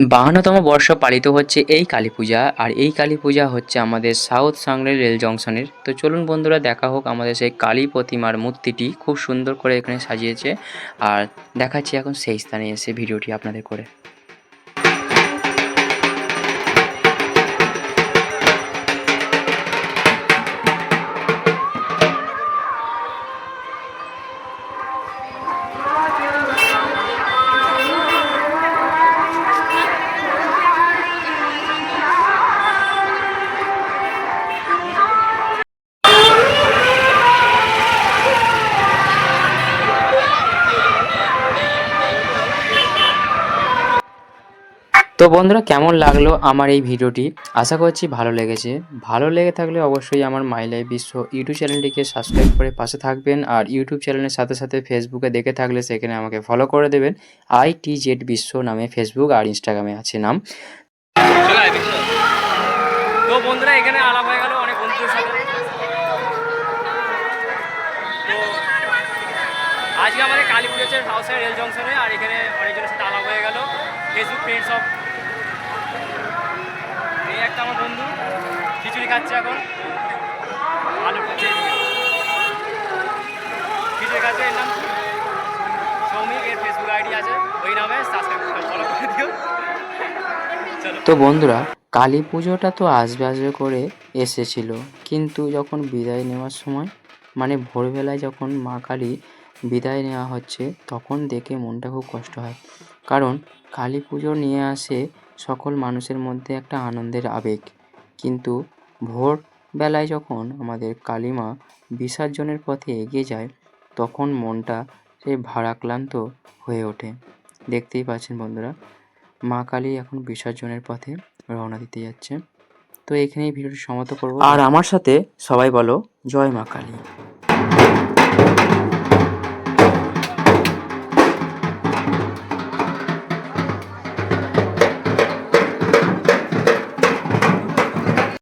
52তম বর্ষ পালিত হচ্ছে এই কালী পূজা। আর এই কালী পূজা হচ্ছে আমাদের সাউথ সাংলি রেল জংশনের। তো চলুন বন্ধুরা দেখা হোক আমাদের সেই কালী প্রতিমার মূর্তিটি খুব সুন্দর করে এখানে সাজিয়েছে। আর দেখাচ্ছি এখন সেই স্থানে এসে ভিডিওটি আপনাদের করে। তো বন্ধুরা কেমন লাগলো আমার এই ভিডিওটি? আশা করছি ভালো লেগেছে। ভালো লেগে থাকলে অবশ্যই আমার মাই লাইফ বিশ্ব ইউটিউব চ্যানেলটিকে সাবস্ক্রাইব করে পাশে থাকবেন। আর ইউটিউব চ্যানেলের সাথে সাথে ফেসবুকে দেখে থাকলে সেখানে আমাকে ফলো করে দেবেন। ITZ বিশ্ব নামে ফেসবুক আর ইনস্টাগ্রামে আছে নাম। তো বন্ধুরা এখানে আলাপ হয়ে গেল অনেক বন্ধুদের সাথে। তো আজকে আমাদের কালী পুজো হচ্ছে হাউসের রেল জংশনে। আর এখানে অনেকজনের সাথে আলাপ হয়ে গেল ফেসবুক ফ্রেন্ডস অফ। এই একটা আমার বন্ধু খিচুড়ি খাচ্ছে এখন, আলু খাচ্ছে, খিচুড়ি খাচ্ছে। এর নাম সৌমিক, এর ফেসবুক আইডি আছে, ওই নামে সাবস্ক্রাইব ফলো করে দিও। তো বন্ধুরা কালী পুজোটা তো আসবে আসবে করে এসেছিল, কিন্তু যখন বিদায় নেওয়ার সময় মানে ভোরবেলায় যখন মা কালী বিদায় নেওয়া হচ্ছে তখন দেখে মনটা খুব কষ্ট হয়। কারণ কালী পুজো নিয়ে আসে সকল মানুষের মধ্যে একটা আনন্দের আবেগ, কিন্তু ভোরবেলায় যখন আমাদের কালী মা বিসর্জনের পথে এগিয়ে যায় তখন মনটা সেই ভারাক্রান্ত হয়ে ওঠে। দেখতেই পাচ্ছেন বন্ধুরা, মা কালী এখন বিসর্জনের পথে রওনা দিতে যাচ্ছে। তো এখানেই ভিডিওটি সমাপ্ত করব। আর আমার সাথে সবাই বলো জয় মা কালী।